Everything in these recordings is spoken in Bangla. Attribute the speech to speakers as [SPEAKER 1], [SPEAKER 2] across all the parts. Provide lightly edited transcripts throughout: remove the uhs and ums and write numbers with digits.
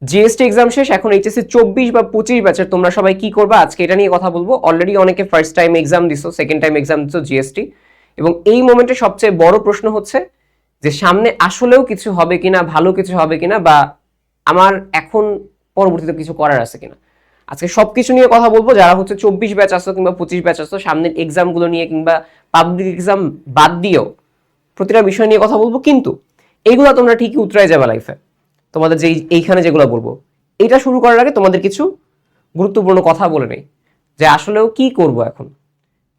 [SPEAKER 1] জিএসটি এক্সাম শেষ, এখন এইচএসসি 24 বা 25 ব্যাচের তোমরা সবাই কি করবা আজকে এটা নিয়ে কথা বলবো। অলরেডি অনেকে ফার্স্ট টাইম এক্সাম দিছো, সেকেন্ড টাইম এক্সাম দিছো জিএসটি, এবং এই মোমেন্টে সবচেয়ে বড় প্রশ্ন হচ্ছে যে সামনে আসলেও কিছু হবে কিনা, ভালো কিছু হবে কিনা, বা আমার এখন পরবর্তীতে কিছু করার আছে কিনা। আজকে সবকিছু নিয়ে কথা বলবো। যারা হচ্ছে 24 ব্যাচ আসছো কিংবা 25 ব্যাচ আসছো, সামনের এক্সামগুলো নিয়ে কিংবা পাবলিক এক্সাম বাদ দিয়েও প্রতিটা বিষয় নিয়ে কথা বলবো। কিন্তু এইগুলো তোমরা ঠিকই উতরাই যাবে লাইফে। তোমাদের যে এইখানে যেগুলো বলবো, এটা শুরু করার আগে তোমাদের কিছু গুরুত্বপূর্ণ কথা বলে নেই যে আসলেও কি করব এখন,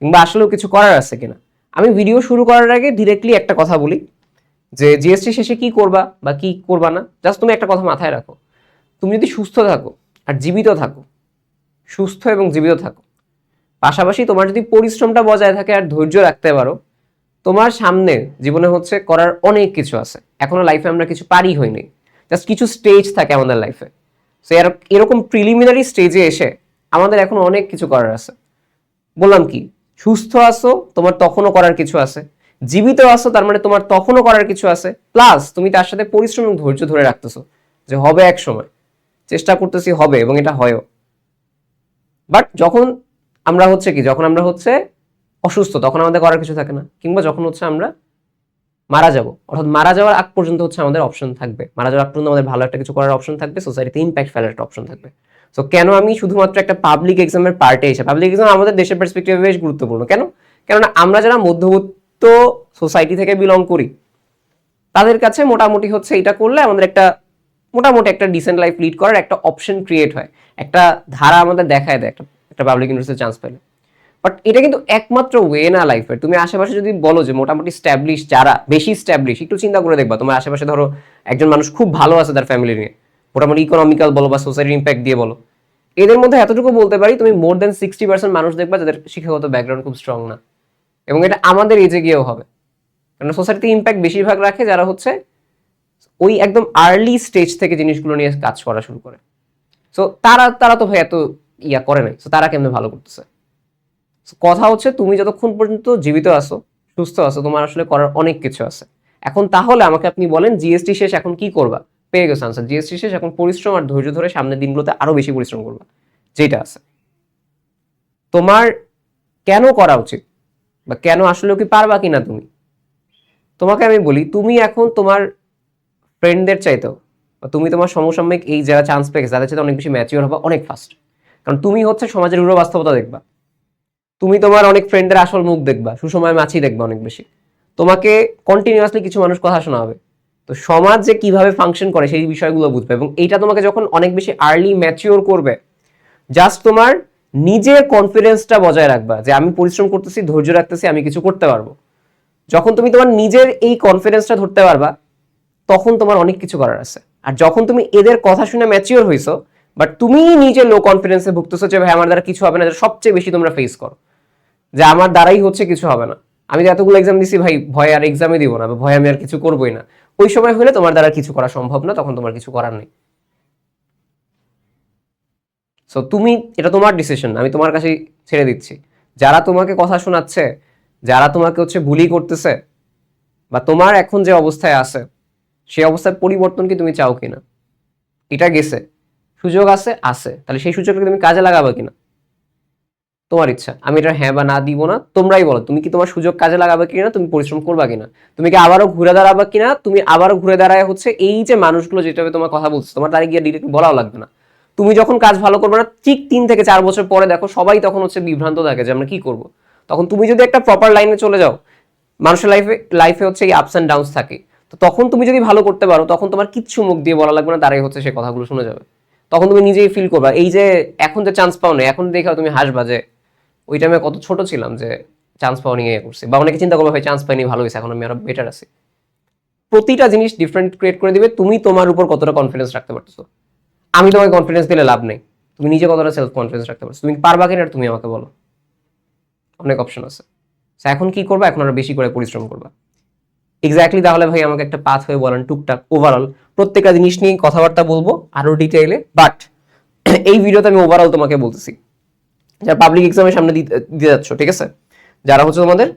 [SPEAKER 1] কিংবা আসলেও কিছু করার আছে কিনা। আমি ভিডিও শুরু করার আগে ডিরেক্টলি একটা কথা বলি যে জিএসটি শেষে কি করবা বা কি করবা না, জাস্ট তুমি একটা কথা মাথায় রাখো। তুমি যদি সুস্থ থাকো আর জীবিত থাকো, সুস্থ এবং জীবিত থাকো, পাশাপাশি তোমার যদি পরিশ্রমটা বজায় থাকে আর ধৈর্য রাখতে পারো, তোমার সামনে জীবনে হচ্ছে করার অনেক কিছু আছে। এখনো লাইফে আমরা কিছু পারি হয়নি, জাস্ট কিছু স্টেজ থাকে আমাদের লাইফে। সো এরকম প্রিলিমিনারি স্টেজে এসে আমাদের এখন অনেক কিছু করার আছে। বললাম কি, সুস্থ আছো তোমার তখনও করার কিছু আছে, জীবিত আছো তার মানে তোমার তখনও করার কিছু আছে, প্লাস তুমি তার সাথে পরিশ্রম এবং ধৈর্য ধরে রাখতেছো যে হবে এক সময়, চেষ্টা করতেছি হবে এবং এটা হয়ও। বাট যখন আমরা হচ্ছে কি, যখন আমরা হচ্ছে অসুস্থ, তখন আমাদের করার কিছু থাকে না, কিংবা যখন হচ্ছে আমরা মারা যাব, অর্থাৎ মারা যাওয়ার আগ পর্যন্ত হচ্ছে আমাদের অপশন থাকবে, মারা যাওয়ার আগ পর্যন্ত আমাদের ভালো একটা কিছু করার অপশন থাকবে, সোসাইটিতে ইম্প্যাক্ট ফেলার একটা অপশন থাকবে। সো কেন আমি শুধুমাত্র একটা পাবলিক এক্সামের পার্টে এসে, পাবলিক এক্সাম আমাদের দেশের পার্সপেক্টিভে বেশ গুরুত্বপূর্ণ। কেন? কেননা আমরা যারা মধ্যবিত্ত সোসাইটি থেকে বিলং করি, তাদের কাছে মোটামুটি হচ্ছে এটা করলে আমাদের একটা মোটামুটি একটা ডিসেন্ট লাইফ লিড করার একটা অপশন ক্রিয়েট হয়, একটা ধারা আমাদের দেখায় দেয় একটা একটা পাবলিক ইউনিভার্সিটিতে চান্স পেলে। বাট এটা কিন্তু একমাত্র ওয়ে না লাইফের। তুমি আশেপাশে যদি বলো যে মোটামুটি স্ট্যাবলিশ, যারা বেশি স্ট্যাবলিশ, একটু চিন্তা করে দেখবা তোমার আশেপাশে ধরো একজন মানুষ খুব ভালো আছে তার ফ্যামিলি নিয়ে, মোটামুটি ইকোনমিক্যাল বলো বা সোসাইটির ইম্প্যাক্ট দিয়ে বলো, এদের মধ্যে এতটুকু বলতে পারি তুমি মোর দেন 60% মানুষ দেখবা যাদের শিক্ষাগত ব্যাকগ্রাউন্ড খুব স্ট্রং না। এবং এটা আমাদের এজে গিয়েও হবে, কারণ সোসাইটিতে ইম্প্যাক্ট বেশিরভাগ রাখে যারা হচ্ছে ওই একদম আর্লি স্টেজ থেকে জিনিসগুলো নিয়ে কাজ করা শুরু করে। সো তারা তারা তো ভাই এত ইয়া করে নাই, সো তারা কেমনে ভালো করতেছে। কথা হচ্ছে তুমি যতক্ষণ পর্যন্ত জীবিত আছো, সুস্থ আছো, তোমার আসলে করার অনেক কিছু আছে। এখন তাহলে আমাকে আপনি বলেন জিএসটি শেষ এখন কি করবা? পেয়ে গেছো আনসার, জিএসটি শেষ, এখন পরিশ্রম আর ধৈর্য ধরে সামনের দিনগুলোতে আরো বেশি পরিশ্রম করবা। যেটা আছে তোমার কেন করা উচিত বা কেন আসলেও কি পারবা কিনা তুমি, তোমাকে আমি বলি, তুমি এখন তোমার ফ্রেন্ডদের চাইতেও বা তুমি তোমার সমসাময়িক এই যারা চান্স পেয়ে গেছে তাদের চাইতে অনেক বেশি ম্যাচিওর হবা, অনেক ফাস্ট। কারণ তুমি হচ্ছে সমাজের উগ্র বাস্তবতা দেখবা, তুমি তোমার অনেক ফ্রেন্ডদের আসল মুখ দেখবা, সুসময় মাছি দেখবা অনেক বেশি, তোমাকে কন্টিনিউয়াসলি কিছু মানুষ কথা শোনা হবে। তো সমাজ যে কিভাবে ফাংশন করে সেই বিষয়গুলো বুঝবে, এবং এইটা তোমাকে যখন অনেক বেশি আর্লি ম্যাচিওর করবে, জাস্ট তোমার নিজের কনফিডেন্সটা বজায় রাখবা যে আমি পরিশ্রম করতেছি, ধৈর্য রাখতেছি, আমি কিছু করতে পারবো। যখন তুমি তোমার নিজের এই কনফিডেন্সটা ধরতে পারবা, তখন তোমার অনেক কিছু করার আছে। আর যখন তুমি এদের কথা শুনে ম্যাচিওর হইছো, বাট তুমি নিজে লো কনফিডেন্সে ভুগতেছো যে ভাই আমার দ্বারা কিছু হবে না, সবচেয়ে বেশি তোমরা ফেস করো যে আমার দ্বারাই হচ্ছে কিছু হবে না, আমি এতগুলো এক্সাম দিছি ভাই, ভয় আর এক্সামে দিব না, ভয় আমি আর কিছু করবোই না। ওই সময় হলে তোমার দ্বারা কিছু করা সম্ভব না, তখন তোমার কিছু করার নেই। সো তুমি, এটা তোমার ডিসিশন, আমি তোমার কাছে ছেড়ে দিচ্ছি। যারা তোমাকে কথা শোনাচ্ছে, যারা তোমাকে হচ্ছে বুলি করতেছে, বা তোমার এখন যে অবস্থায় আছে সেই অবস্থার পরিবর্তন কি তুমি চাও কিনা, এটা গেছে, সুযোগ আছে আছে, তাহলে সেই সুযোগটা তুমি কাজে লাগাবে কিনা, তোমার ইচ্ছা। আমি এটা হ্যাঁ বা না দিব না, তোমরাই বলো। তুমি কি তোমার সুযোগ কাজে লাগাবে কিনা, তুমি পরিশ্রম করবা কিনা, তুমি কি আবারও ঘুরে দাঁড়াবা কিনা, তুমি আবারও ঘুরে দাঁড়ায় হচ্ছে এই যে মানুষগুলো যেটা তোমার কথা বলছে, তোমার তারা গিয়ে ডিরেক্ট বলাও লাগবে না। তুমি যখন কাজ ভালো করবে না, ঠিক 3 থেকে 4 বছর পরে দেখো সবাই তখন হচ্ছে বিভ্রান্ত থাকে যে আমরা কি করব। তখন তুমি যদি একটা প্রপার লাইনে চলে যাও, মানুষের লাইফে লাইফে হচ্ছে এই আপস অ্যান্ড ডাউনস থাকে, তো তখন তুমি যদি ভালো করতে পারো, তখন তোমার কিচ্ছু মুখ দিয়ে বলা লাগবে না, তারাই হচ্ছে সে কথাগুলো শুনে যাবে। তখন তুমি নিজেই ফিল করবা এই যে এখন যে চান্স পাও না, এখন দেখো তুমি হাসবা যে ওই টাইমে কত ছোট ছিলাম যে চান্স পাওয়া নিয়ে করছি। বা অনেকে চিন্তা করবে ভাই চান্স পাইনি, ভালো হয়েছে, এখন আমি আরো বেটার আছি। প্রতিটা জিনিস ডিফারেন্ট ক্রিয়েট করে দিবে তুমি তোমার উপর কতটা কনফিডেন্স রাখতে পারতেছো। আমি তোমাকে কনফিডেন্স দিলে লাভ নেই, তুমি নিজে কতটা সেলফ কনফিডেন্স রাখতে পারছো, তুমি পারবা কিনা তুমি আমাকে বলো। অনেক অপশন আছে। এখন কি করবা? এখন আরো বেশি করে পরিশ্রম করবা। এক্স্যাক্টলি। তাহলে ভাই আমাকে একটা পাথ হয়ে বলেন টুকটাক ওভারঅল প্রত্যেকটা জিনিস নিয়ে কথাবার্তা বলবো আরো ডিটেইলে। বাট এই ভিডিওতে আমি ওভারঅল তোমাকে বলতেছি, যারা পাবলিক এক্সামের সামনে দিতে যাচ্ছ, ঠিক আছে, যারা হচ্ছে তোমাদের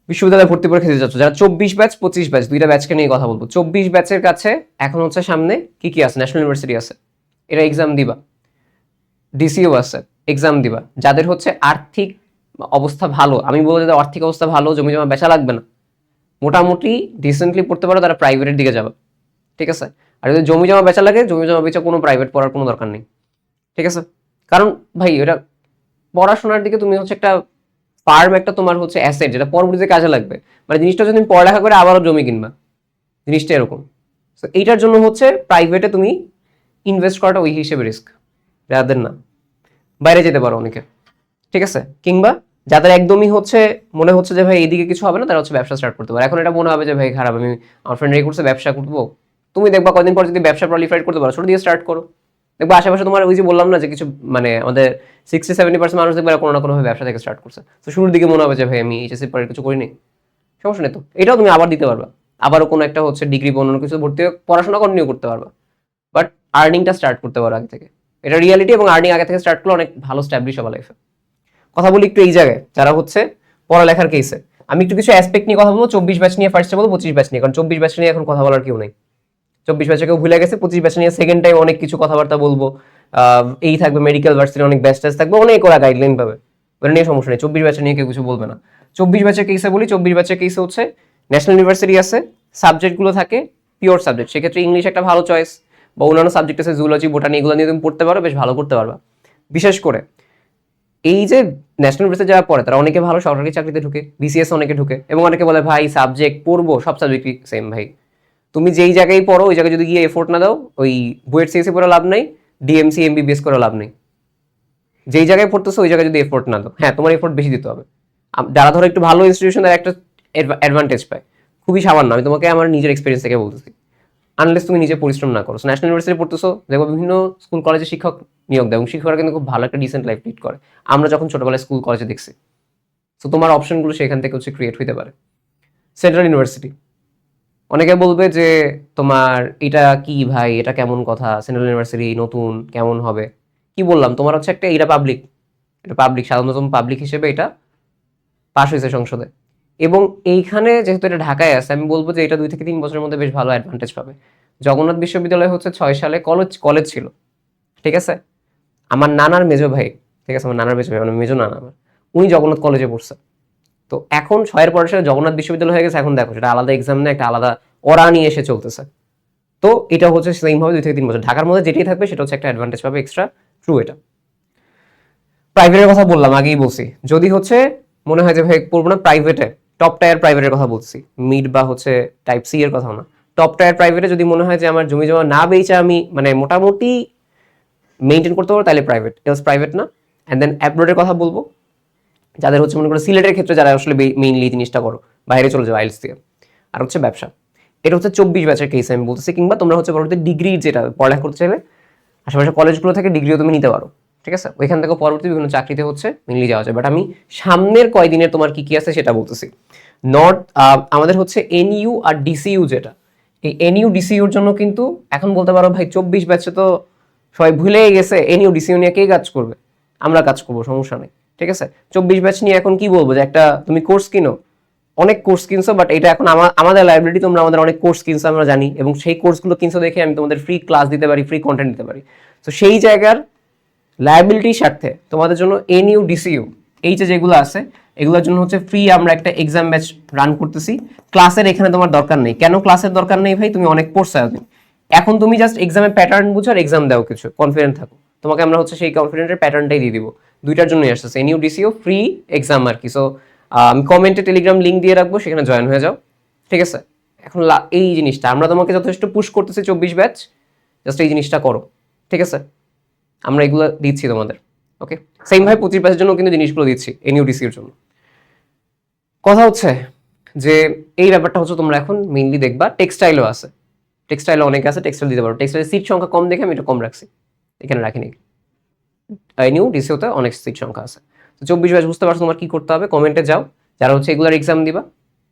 [SPEAKER 1] বিশ্ববিদ্যালয়ে ভর্তি পরীক্ষা দিতে যাচ্ছ, যারা 24 ব্যাচ 25 ব্যাচ দুইটা ব্যাচকে নিয়ে কথা বলবো। 24 ব্যাচের কাছে এখন হচ্ছে সামনে কি কি আছে, ন্যাশনাল ইউনিভার্সিটি আছে, এরা এক্সাম দিবা, ডিসিও আছে, এক্সাম দিবা। যাদের হচ্ছে আর্থিক অবস্থা ভালো, আমি বলবো যাদের আর্থিক অবস্থা ভালো, জমি জমা বেচা লাগবে না, মোটামুটি রিসেন্টলি পড়তে পারো, তারা প্রাইভেটের দিকে যাবে, ঠিক আছে। আর যদি জমি জমা বেচা লাগে, জমি জমা বেচা কোনো প্রাইভেট পড়ার কোনো দরকার নেই, ঠিক আছে। কারণ ভাই এটা পড়াশোনার দিকে তুমি হচ্ছে একটা ফার্ম, একটা তোমার হচ্ছে অ্যাসেট, যেটা পরবর্তীতে কাজে লাগবে। মানে জিনিসটা যদি তুমি পড়ালেখা করে আবারও জমি কিনবা, জিনিসটা এরকম। তো এইটার জন্য হচ্ছে প্রাইভেটে তুমি ইনভেস্ট করাটা ওই হিসেবে রিস্ক, যাদের না বাইরে যেতে পারো অনেকে, ঠিক আছে। কিংবা যাদের একদমই হচ্ছে মনে হচ্ছে যে ভাই এইদিকে কিছু হবে না, তারা হচ্ছে ব্যবসা স্টার্ট করতে পারে। এখন এটা মনে হবে যে ভাই খারাপ, আমি আমার ফ্রেন্ড রেখে করছে ব্যবসা করবো, তুমি দেখবা কদিন পর যদি ব্যবসা প্রলিফারেট করতে পারো, ছোট দিয়ে স্টার্ট করো, দেখবা আশেপাশে তোমার ওই যে বললাম না যে কিছু মানে আমাদের 60-70% মানুষ দেখবে কোনো না কোনোভাবে ব্যবসা থেকে স্টার্ট করছে। তো শুরুর দিকে মনে হবে যে ভাই আমি এইচএসসি পরে কিছু করিনি, সমস্যা নেই তো, এটাও তুমি আবার দিতে পারবা, আবারও কোনো একটা হচ্ছে ডিগ্রি বা অন্য কিছু ভর্তি হয়ে পড়াশোনা কন্টিনিউ করতে পারবা, বাট আর্নিংটা স্টার্ট করতে পারো আগে থেকে। এটা রিয়ালিটি, এবং আর্নিং আগে থেকে স্টার্ট করলে অনেক ভালো স্ট্যাবলিশ হবে লাইফে। কথা বলি একটু এই জায়গায় যারা হচ্ছে পড়ালেখার কেসে, আমি একটু কিছু অ্যাসপেক্ট নিয়ে কথা বলবো। 24 ব্যাচ নিয়ে ফার্স্টে বলবো, 25 ব্যাচ নিয়ে, কারণ 24 ব্যাচ নিয়ে এখন কথা বলার কেউ নেই। 24 ব্যাচে কেউ ভুলে গেছে, 25 ব্যাচ নিয়ে সেকেন্ড টাইম অনেক কিছু কথাবার্তা বলবো। এই থাকবে মেডিকেল ভার্সিটি, অনেক ব্যাচ ট্যাচ থাকবে, অনেক ওরা গাইডলাইন পাবে, ওটা নিয়ে সমস্যা নেই। 24 ব্যাচে নিয়ে কেউ কিছু বলবে না। 24 ব্যাচের কেসে বলি, 24 ব্যাচের কেসে হচ্ছে ন্যাশনাল ইউনিভার্সিটি আছে, সাবজেক্টগুলো থাকে পিওর সাবজেক্ট, সেক্ষেত্রে ইংলিশ একটা ভালো চয়েস, বা অন্যান্য সাবজেক্ট আছে জুলজি বোটানি, এগুলো নিয়ে তুমি পড়তে পারো, বেশ ভালো করতে পারবা। বিশেষ করে এই যে ন্যাশনাল ইউনিভার্সিটি যারা পড়ে তারা অনেকে ভালো সরকারি চাকরিতে ঢুকে, বিসিএস অনেকে ঢুকে, এবং অনেকে বলে ভাই সাবজেক্ট পড়বো, সব সাবজেক্টই সেম। ভাই তুমি যেই জায়গায় পড়ো ওই জায়গায় যদি গিয়ে এফোর্ট না দাও, ওই বুয়েট সিএসসি পড়ে লাভ নেই, ডিএমসি এমবিবিএস করে লাভ নেই। যেই জায়গায় পড়তেছো ওই জায়গায় যদি এফোর্ট না দাও, হ্যাঁ তোমার এফোর্ট বেশি দিতে হবে। যারা ধরো একটু ভালো ইনস্টিটিউশন, তারা একটা অ্যাডভান্টেজ পায়, খুবই সামান্য, আমি তোমাকে আমার নিজের এক্সপিরিয়েন্স থেকে বলতেছি। আনলেস তুমি নিজে পরিশ্রম না করো, ন্যাশনাল ইউনিভার্সিটি পড়তেছো, দেখো বিভিন্ন স্কুল কলেজে শিক্ষক নিয়োগ দেয়, এবং শিক্ষকরা কিন্তু খুব ভালো একটা ডিসেন্ট লাইফ লিড করে, আমরা যখন ছোটবেলায় স্কুল কলেজে দেখছি। তো তোমার অপশনগুলো সেখান থেকে হচ্ছে ক্রিয়েট হইতে পারে। সেন্ট্রাল ইউনিভার্সিটি, অনেকে বলবে যে তোমার এটা কি ভাই, এটা কেমন কথা, সেন্ট্রাল ইউনিভার্সিটি নতুন কেমন হবে। কি বললাম তোমার হচ্ছে একটা, এটা পাবলিক, এটা পাবলিক, সাধারণত পাবলিক হিসেবে এটা পাস হয়েছে সংসদে, এবং এইখানে যেহেতু এটা ঢাকায় আছে, আমি বলবো যে এটা 2 থেকে 3 বছরের মধ্যে বেশ ভালো অ্যাডভান্টেজ পাবে। জগন্নাথ বিশ্ববিদ্যালয় হচ্ছে 6 সালে কলেজ ছিল, ঠিক আছে। আমার নানার মেজো ভাই, ঠিক আছে, আমার নানার মেজো ভাই, মানে মেজো নানা আমার, উনি জগন্নাথ কলেজে পড়ছে। তো এখন 6-এর পরে সেটা জগন্নাথ বিশ্ববিদ্যালয় হয়ে গেছে, এখন দেখো সেটা আলাদা এক্সাম নেই, একটা আলাদা ওরা নিয়ে এসে চলতেছে। তো এটা হচ্ছে সেম হবে 2 থেকে 3 বছর, ঢাকার মধ্যে যেটাই থাকবে সেটা হচ্ছে একটা অ্যাডভান্টেজ পাবে এক্সট্রা, ট্রু এটা। প্রাইভেটের কথা বললাম, আগেই বলছি, যদি হচ্ছে মনে হয় যে ভাই পড়বো না প্রাইভেটে, টপ টায়ার প্রাইভেটের কথা বলছি, মিড বা হচ্ছে টাইপ সি এর কথা না, টপ টায়ার প্রাইভেটে যদি মনে হয় যে আমার জমি জমা না বেচে আমি মানে মোটামুটি মেনটেন করতে পারবো, তাহলে প্রাইভেট, এলস প্রাইভেট না। অ্যান্ড দেন অ্যাব্রোডের কথা বলবো, যাদের হচ্ছে মনে করো সিলেটের ক্ষেত্রে যারা আসলে মেইনলি জিনিসটা করো, বাইরে চলে যাও আইএলটিএস দিয়ে। আর হচ্ছে ব্যবসা, এটা হচ্ছে 24 ব্যাচের কেস আমি বলতেছি। কিংবা তোমরা হচ্ছে পরবর্তী ডিগ্রি যেটা পড়ালেখা করতে চাইলে আশেপাশে কলেজগুলো থেকে ডিগ্রিও তুমি নিতে পারো, ঠিক আছে, ওইখান থেকে পরবর্তী বিভিন্ন চাকরিতে হচ্ছে মেনলি যাওয়া যায়। বাট আমি সামনের কয়দিনের তোমার কি কি আছে সেটা বলতেছি। নর্থ আমাদের হচ্ছে এনইউ আর ডিসিইউ, যেটা এই এনইউ ডিসিইউর জন্য কিন্তু এখন বলতে পারো ভাই 24 ব্যাচে তো সবাই ভুলেই গেছে, এনইউ ডিসিইউ নিয়ে কে কাজ করবে, আমরা কাজ করবো, সমস্যা নেই, ঠিক আছে। 24 ব্যাচ নিয়ে এখন কি বলবো, যে একটা তুমি কোর্স কিনো, অনেক কোর্স কিনছো, বাট এটা এখন আমাদের লাইব্রেরি, তোমরা আমাদের অনেক কোর্স কিনছো আমরা জানি, এবং সেই কোর্সগুলো কিনছো দেখে আমি তোমাদের ফ্রি ক্লাস দিতে পারি, ফ্রি কন্টেন্ট দিতে পারি। তো সেই জায়গার লায়াবিলিটির স্বার্থে তোমাদের জন্য এনইউ ডিসিইউ এই যে যেগুলো আছে, এগুলোর জন্য হচ্ছে ফ্রি আমরা একটা এক্সাম ব্যাচ রান করতেছি। ক্লাসের এখানে তোমার দরকার নেই। কেন ক্লাসের দরকার নেই ভাই, তুমি অনেক পড়ছো এখন তুমি জাস্ট এক্সামের প্যাটার্ন বুঝো আর এক্সাম দাও, কিছু কনফিডেন্ট থাকো, তোমাকে আমরা হচ্ছে সেই কনফিডেন্টের প্যাটার্নটাই দিয়ে দিব। দুইটার জন্যই আসছে এনইউ ডিসিইউ ফ্রি এক্সাম আর কি। সো আমি কমেন্টে টেলিগ্রাম লিঙ্ক দিয়ে রাখবো, সেখানে জয়েন হয়ে যাও, ঠিক আছে। এখন এই জিনিসটা আমরা তোমাকে যথেষ্ট পুশ করতেছি, 24 ব্যাচ জাস্ট এই জিনিসটা করো, ঠিক আছে। আমরা এগুলো দিচ্ছি তোমাদের, ওকে। সেম ভাই 25 ব্যাচের জন্য কিন্তু জিনিসগুলো দিচ্ছি এনইউডিসি এর জন্য। কথা হচ্ছে যে এই ব্যাপারটা হচ্ছে তোমরা এখন মেইনলি দেখবা, টেক্সটাইলও আছে, টেক্সটাইলও অনেক আছে, টেক্সটাইল দিতে পারো। টেক্সটাইলের সিট সংখ্যা কম দেখে আমি এটা কম রাখছি, এখানে রাখিনি। এনইউডিসিওতে অনেক সিট সংখ্যা আছে। তো 24 ব্যাচ বুঝতে পারছো তোমার কি করতে হবে, কমেন্টে যাও, যারা হচ্ছে এগুলার এক্সাম দিবা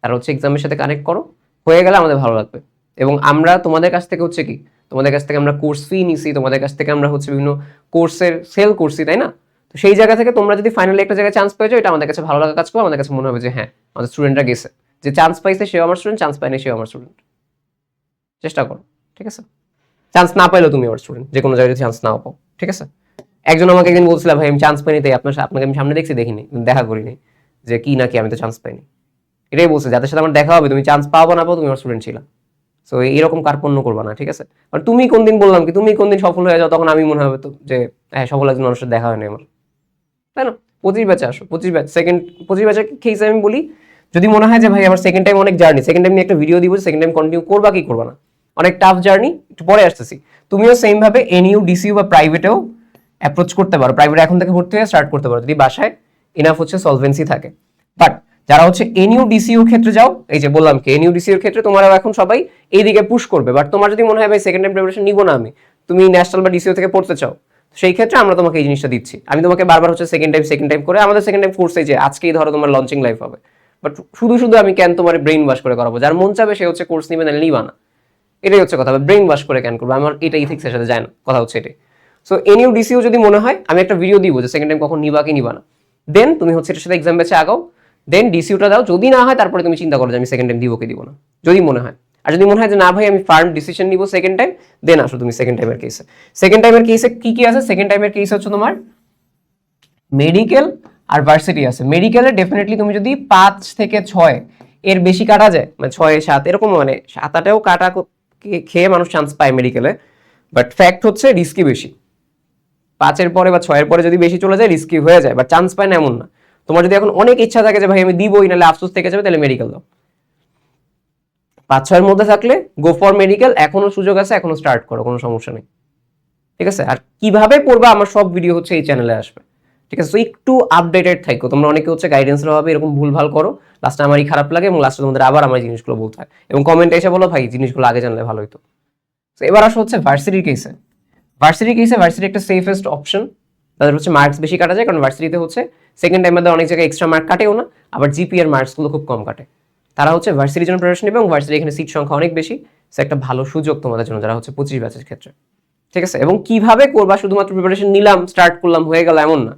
[SPEAKER 1] তারা হচ্ছে এক্সামের সাথে কানেক্ট করো, হয়ে গেলে আমাদের ভালো লাগবে। এবং আমরা তোমাদের কাছ থেকে হচ্ছে কি, তোমাদের কাছ থেকে আমরা কোর্স ফি নিছি, তোমাদের কাছ থেকে আমরা হচ্ছে বিভিন্ন কোর্সের সেল করছি, তাই না। তো সেই জায়গা থেকে তোমরা যদি ফাইনালি একটা জায়গায় চান্স পেয়ে যাও, এটা আমাদের কাছে ভালো লাগা কাজ করবে, আমাদের কাছে মনে হবে যে হ্যাঁ আমাদের স্টুডেন্টরা গেছে, যে চান্স পাইছে সেও আমার স্টুডেন্ট, চান্স পায়নি সেও আমার স্টুডেন্ট। চেষ্টা করো, ঠিক আছে? চান্স না পাইলেও তুমি আমার স্টুডেন্ট, যে কোনো জায়গায় চান্স নাও পাও, ঠিক আছে? একজন আমাকে একদিন বলছিল, ভাই আমি চান্স পাইনি, তাই আপনাকে আমি সামনে দেখছি, দেখিনি, দেখা করিনি, যে কি নাকি আমি তো চান্স পাইনি। এটাই বলছে, যাদের সাথে আমার দেখা হবে, তুমি চান্স পাবো না পাও, তুমি আমার স্টুডেন্ট ছিলা। সো এইরকম কার্পণ্য করবা না, ঠিক আছে? আর তুমি কোন দিন বললাম কি, তুমি কোন দিন সফল হয়ে যাও, তখন আমি মনে হবে তো যে হ্যাঁ সফল একজন মানুষের দেখা হয়নি আমার, তাই না? 25 ব্যাচে আসো, 25 ব্যাচ, 25 ব্যাচের কেসে আমি বলি, যদি মনে হয় যে ভাই আমার সেকেন্ড টাইম অনেক জার্নি, সেকেন্ড টাইম নিয়ে একটা ভিডিও দিব, সেকেন্ড টাইম কন্টিনিউ করবা কি করবা না, অনেক টাফ জার্নি, একটু পরে আসতেছি। তুমিও সেম ভাবে এনইউ, ডিসিইউ বা প্রাইভেটেও অ্যাপ্রোচ করতে পারো, প্রাইভেটে এখন থেকে ভর্তি হয়ে স্টার্ট করতে পারো, যদি বাসায় ইনাফ হচ্ছে সলভেন্সি থাকে। বাট যারা হচ্ছে এনইউ ডিসিইউর ক্ষেত্রে যাও, এই যে বললাম কি এনইউ ডিসিইউর ক্ষেত্রে তোমারও এখন সবাই এইদিকে পুশ করবে, বাট তোমার যদি মনে হয় ভাই সেকেন্ড টাইম প্রিপারেশন নিব না আমি, তুমি ন্যাশনাল বা ডিসিইউ থেকে পড়তে চাও, সেই ক্ষেত্রে আমরা তোমাকে এই জিনিসটা দিচ্ছি। আমি তোমাকে বারবার হচ্ছে সেকেন্ড টাইম করে আমাদের সেকেন্ড টাইম কোর্সে যে আজকেই ধরো তোমার লঞ্চিং লাইভ হবে, বাট শুধু শুধু আমি কেন তোমার ব্রেইন ওয়াশ করে করাবো? যার মন চাবে সে হচ্ছে কোর্স নিবে, না নিবা না, এটাই হচ্ছে কথা। ব্রেইন ওয়াশ করে কেন করবো? আমার এটা ইথিক্সের সাথে যায় না, কথা হচ্ছে এটাই। সো এনইউ ডিসিইউ যদি মনে হয়, আমি একটা ভিডিও দিব যে সেকেন্ড টাইম কখন নিবা কি নিবা না, দেন তুমি হচ্ছে এটার সাথে এক্সাম ব্যাচে আগাও, দেন ডিসিইউটা দাও। যদি না হয় তারপরে তুমি চিন্তা করো যে আমি সেকেন্ড টাইম দিব কি দিব না, যদি মনে হয়। আর যদি মনে হয় যে না ভাই আমি ফার্ম ডিসিশন নিব সেকেন্ড টাইম, দেন আসো তুমি সেকেন্ড টাইমের কেসে। সেকেন্ড টাইমের কেসে কি কি আছে? সেকেন্ড টাইমের কেস হচ্ছে তোমার মেডিকেল আর ভার্সিটি আছে। মেডিকেলে ডেফিনেটলি তুমি যদি 5 থেকে 6 এর বেশি কাটা যায়, মানে 6 7 এরকম, মানে 7 8এও কাটা খেয়ে মানুষ চান্স পায় মেডিকেলে, বাট ফ্যাক্ট হচ্ছে রিস্কি বেশি। 5 এর পরে বা 6 এর পরে যদি বেশি চলে যায় রিস্কি হয়ে যায়, বাট চান্স পায় না এমন না। তোমার যদি এখন অনেক ইচ্ছা থাকে যে ভাই আমি দিবই, নাহলে আফসোস থেকে যাবে, তাহলে মেডিকেল দাও। 5 6 এর মধ্যে থাকলে গো ফর মেডিকেল, এখনো সুযোগ আছে, এখনো স্টার্ট করো, কোনো সমস্যা নেই, ঠিক আছে? আর কিভাবে পড়বা আমার সব ভিডিও হচ্ছে এই চ্যানেলে আসবে, ঠিক আছে? তো একটু আপডেটেড থাকো। তোমরা অনেকে হচ্ছে গাইডেন্সের অভাবে এরকম ভুলভাল করো, লাস্টে আমারই খারাপ লাগে, এবং লাস্টে তোমাদের আবার আমার জিনিসগুলো বলতে হয়, এবং কমেন্টে এসে বলো ভাই জিনিসগুলো আগে জানলে ভালো হতো। তো এবার আসো হচ্ছে ভার্সিটির কেসে। ভার্সিটি একটা সেফেস্ট অপশন, তাদের হচ্ছে মার্কস বেশি কাটা যায়, কারণ ভার্সিটিতে হচ্ছে সেকেন্ড টাইম অনেক জায়গায় এক্সট্রা মার্ক কাটেও না, আবার জিপিএর মার্কসগুলো খুব কম কাটে। তারা হচ্ছে ভার্সিটির জন্য প্রিপারেশন নেবে, এবং ভার্সিটি এখানে সিট সংখ্যা অনেক বেশি, সে একটা ভালো সুযোগ তোমাদের জন্য যারা হচ্ছে 25 ব্যাচের ক্ষেত্রে, ঠিক আছে? এবং কিভাবে করবা, শুধুমাত্র প্রিপারেশন নিলাম স্টার্ট করলাম হয়ে গেল এমন না।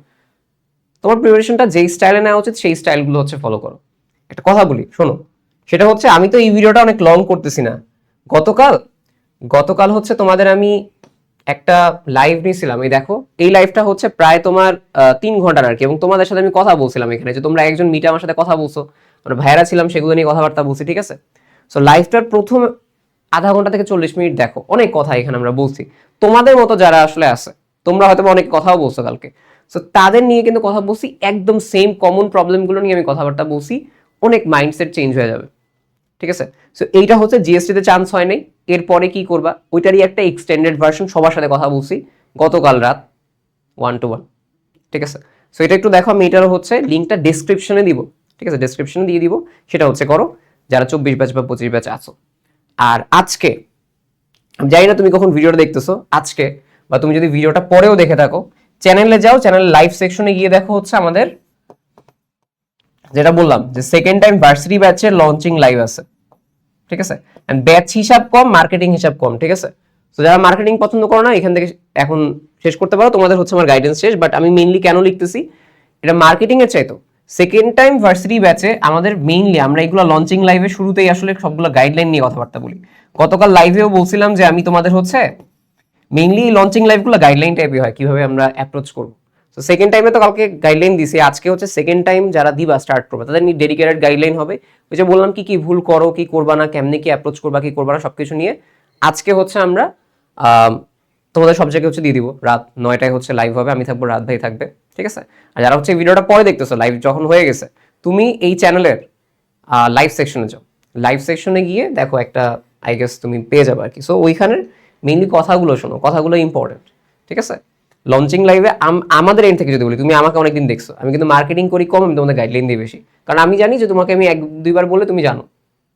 [SPEAKER 1] তোমার প্রিপারেশনটা যেই স্টাইলে নেওয়া উচিত সেই স্টাইলগুলো হচ্ছে ফলো করো। একটা কথা বলি শোনো, সেটা হচ্ছে আমি তো এই ভিডিওটা অনেক লং করতেছি না। গতকাল হচ্ছে তোমাদের আমি একটা লাইভ নিয়েছিলাম, এই দেখো এই লাইভটা হচ্ছে প্রায় তোমার 3 ঘন্টার আর কি, এবং তোমাদের সাথে আমি কথা বলছিলাম এখানে, যে তোমরা একজন মিটে আমার সাথে কথা বলছো, আমরা ভাইয়ারা ছিলাম, সেগুলো নিয়ে কথাবার্তা বলছি, ঠিক আছে? সো লাইভটার প্রথম আধা ঘন্টা থেকে 40 মিনিট দেখো, অনেক কথা এখানে আমরা বলছি। তোমাদের মতো যারা আসলে আছে, তোমরা হয়তো অনেক কথাও বলছো কালকে, সো তাদের নিয়ে কিন্তু কথা বলছি, একদম সেম কমন প্রবলেমগুলো নিয়ে আমি কথাবার্তা বলছি, অনেক মাইন্ডসেট চেঞ্জ হয়ে যাবে, ঠিক আছে? সো এইটা হচ্ছে জিএসটিতে চান্স হয় নাই, এরপরে কি করবা ওইটারই একটা এক্সটেন্ডেড ভার্সন, সবার সাথে কথা বলছি গতকাল রাত 1 to 1, ঠিক আছে? সো এটা একটু দেখো, আমি এটারও হচ্ছে লিঙ্কটা ডেসক্রিপশনে দিব, ঠিক আছে? ডেসক্রিপশনে দিয়ে দিব, সেটা হচ্ছে করো যারা 24 ব্যাচ বা 25 ব্যাচ আছো। আর আজকে আমি জানি না তুমি কখন ভিডিওটা দেখতেছো, আজকে বা তুমি যদি ভিডিওটা পরেও দেখে থাকো, চ্যানেলে যাও, চ্যানেলের লাইভ সেকশনে গিয়ে দেখো হচ্ছে আমাদের যেটা বললাম যে সেকেন্ড টাইম ভার্সিটি ব্যাচের লঞ্চিং লাইভ আছে, ঠিক আছে? এন্ড ব্যাচ হিসাব কম, মার্কেটিং হিসাব কম, ঠিক আছে? তো যারা মার্কেটিং পছন্দ করো না, এখান থেকে এখন শেষ করতে পারো, তোমাদের হচ্ছে আমার গাইডেন্স শেষ। বাট আমি মেইনলি কেন লিখতেছি, এটা মার্কেটিং এর চাইতো সেকেন্ড টাইম ভার্সিটি ব্যাচে আমাদের মেইনলি আমরা এগুলো লঞ্চিং লাইভে শুরুতেই আসলে সবগুলো গাইডলাইন নিয়ে কথাবার্তা বলি। গতকাল লাইভেও বলছিলাম যে আমি তোমাদের হচ্ছে মেইনলি লঞ্চিং লাইভগুলো গাইডলাইন টাইপই হয়, কিভাবে আমরা অ্যাপ্রোচ করবো। তো সেকেন্ড টাইমে তো কালকে গাইডলাইন দিছি, আজকে হচ্ছে সেকেন্ড টাইম যারা দিবা স্টার্ট করবে তাদের নিয়ে ডেডিকেটেড গাইডলাইন হবে। ওই যে বললাম কি কি ভুল করো, কি করবা না, কেমনে কি অ্যাপ্রোচ করবা, কি করবা না, সবকিছু নিয়ে আজকে হচ্ছে আমরা তোমাদের সব জায়গায় হচ্ছে দিয়ে দিব। রাত 9টায় হচ্ছে লাইভ হবে, আমি থাকবো, রাত ভাই থাকবে, ঠিক আছে? আর যারা হচ্ছে ভিডিওটা পরে দেখতেছো, লাইভ যখন হয়ে গেছে, তুমি এই চ্যানেলের লাইভ সেকশনে যাও, লাইভ সেকশনে গিয়ে দেখো একটা আই গেস তুমি পেয়ে যাবে আর কি। সো ওইখানের মেইনলি কথাগুলো শোনো, কথাগুলো ইম্পর্টেন্ট, ঠিক আছে? লঞ্চিং লাইভে আমাদের এন্ড থেকে যদি বলি, তুমি আমাকে অনেকদিন দেখছো, আমি কিন্তু মার্কেটিং করি কম, আমি তোমাদের গাইডলাইন দিই বেশি, কারণ আমি জানি যে তোমাকে আমি 1 2 বার বলে তুমি জানো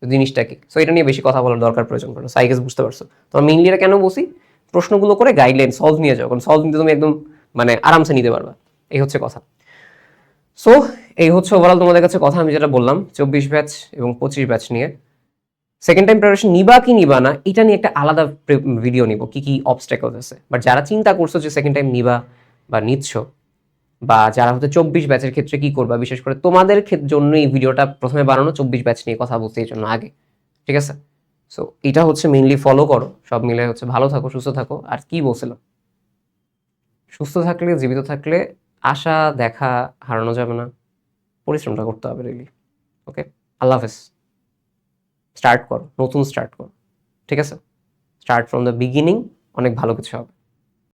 [SPEAKER 1] জিনিসটা কি। সো এটা নিয়ে বেশি কথা বলার দরকার প্রয়োজন পড়ে, সো আই গেস বুঝতে পারছো। তোমার মেইনলি এটা কেন বসি, প্রশ্নগুলো করে গাইডলাইন সলভ নিয়ে যাও, কারণ সলভ নিতে তুমি একদম মানে আরামসে নিতে পারবা, এই হচ্ছে কথা। সো এই হচ্ছে ওভারঅল তোমাদের কাছে কথা, আমি যেটা বললাম 24 ব্যাচ এবং 25 ব্যাচ নিয়ে। সেকেন্ড টাইম প্রিপারেশন নিবা কি নিবা না, এটা নিয়ে একটা আলাদা ভিডিও নিব, কি কি অবস্ট্যাকলস আছে। বাট যারা চিন্তা করছো যে সেকেন্ড টাইম নিবা বা নিচ্ছ, বা যারা হচ্ছে 24 ব্যাচের ক্ষেত্রে কি করবা, বিশেষ করে তোমাদের জন্য এই ভিডিওটা প্রথমে বানানো, 24 ব্যাচ নিয়ে কথা বলতে এই জন্য আগে, ঠিক আছে? সো এটা হচ্ছে মেইনলি ফলো করো, সব মিলে হচ্ছে ভালো থাকো, সুস্থ থাকো। আর কি বলছিলাম, সুস্থ থাকলে, জীবিত থাকলে আশা দেখা হারানো যাবে না, পরিশ্রমটা করতে হবে রিলি। ওকে, আল্লাহ হাফেজ। স্টার্ট করো, নতুন স্টার্ট করো, ঠিক আছে? স্টার্ট ফ্রম দ্য বিগিনিং, অনেক ভালো কিছু হবে।